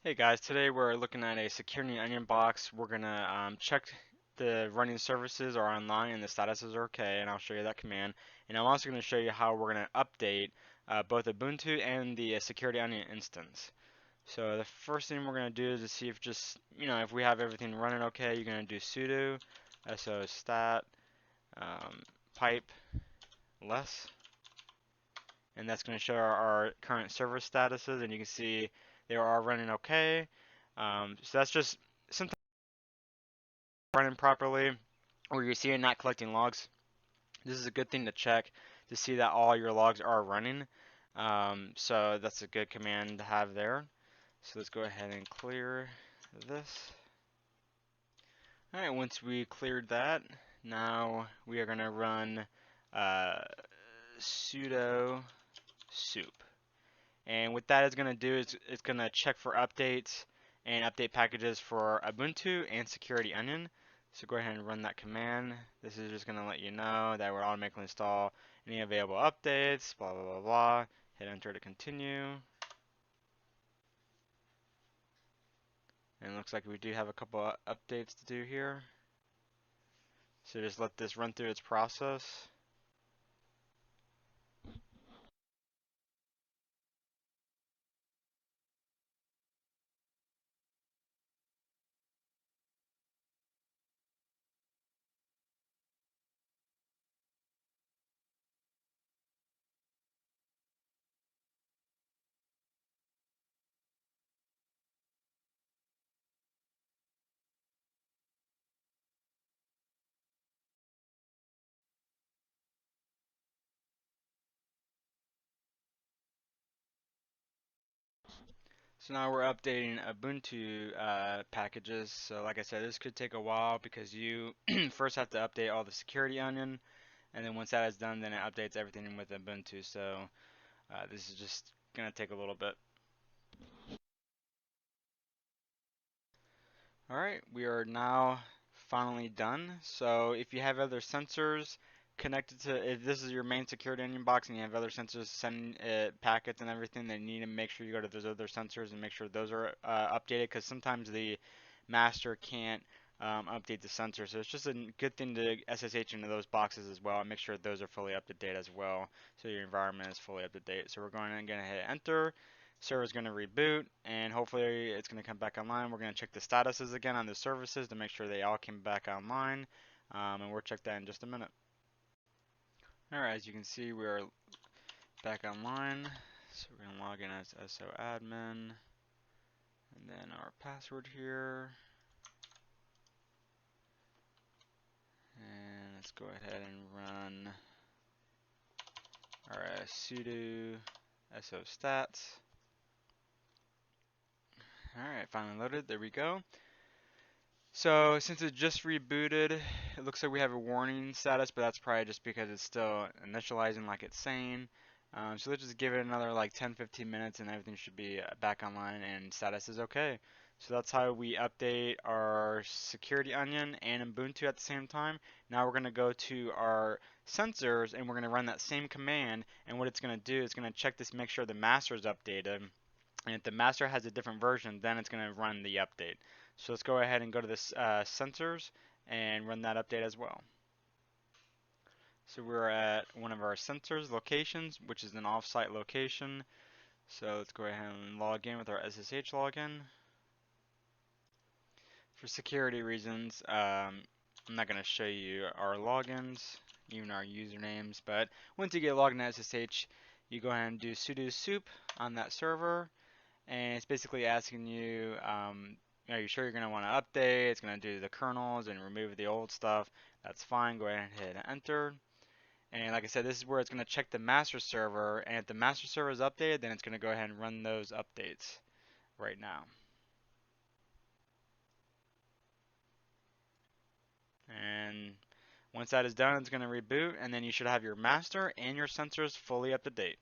Hey guys, today we're looking at a security onion box. We're gonna check the running services are online and the statuses are okay, and I'll show you that command. And I'm also gonna show you how we're gonna update both Ubuntu and the security onion instance. So the first thing we're gonna do is to see if if we have everything running okay. You're gonna do sudo sostat um, pipe less, and that's gonna show our current server statuses, and you can see they are running okay. So that's just sometimes running properly, or you see it not collecting logs. This is a good thing to check to see that all your logs are running. So that's a good command to have there. So let's go ahead and clear this. Alright, once we cleared that, now we are going to run uh, sudo soup. And what that is going to do is it's going to check for updates and update packages for Ubuntu and Security Onion. So go ahead and run that command. This is just going to let you know that we're automatically install any available updates, blah, blah, blah, blah. Hit enter to continue. And it looks like we do have a couple updates to do here. So just let this run through its process. So now we're updating Ubuntu packages. So like I said, this could take a while because you first have to update all the security onion, and then once that is done, then it updates everything with Ubuntu. So this is just gonna take a little bit. All right, we are now finally done. So if you have other sensors connected to, if this is your main security onion box and you have other sensors sending packets and everything, then you need to make sure you go to those other sensors and make sure those are updated, because sometimes the master can't update the sensor. So it's just a good thing to SSH into those boxes as well and make sure those are fully up to date as well, so your environment is fully up to date. So we're going to hit enter. Server's going to reboot, and hopefully it's going to come back online. We're going to check the statuses again on the services to make sure they all came back online, and we'll check that in just a minute. Alright, as you can see, we are back online. So we're going to log in as SO admin, and then our password here. And let's go ahead and run our sudo sostat. Alright, finally loaded. There we go. So since it just rebooted, it looks like we have a warning status, but that's probably just because it's still initializing like it's saying. So let's just give it another like 10-15 minutes and everything should be back online and status is okay. So that's how we update our security onion and Ubuntu at the same time. Now we're going to go to our sensors and we're going to run that same command, and what it's going to do is going to check this, make sure the master is updated. And if the master has a different version, then it's going to run the update. So let's go ahead and go to this sensors and run that update as well. So we're at one of our sensors locations, which is an offsite location. So let's go ahead and log in with our SSH login. For security reasons, I'm not going to show you our logins, even our usernames, but once you get logged in SSH, you go ahead and do sudo soup on that server, and it's basically asking you, are you sure you're going to want to update? It's going to do the kernels and remove the old stuff. That's fine. Go ahead and hit enter. And like I said, this is where it's going to check the master server, and if the master server is updated, then it's going to go ahead and run those updates right now. And once that is done, it's going to reboot, and then you should have your master and your sensors fully up to date.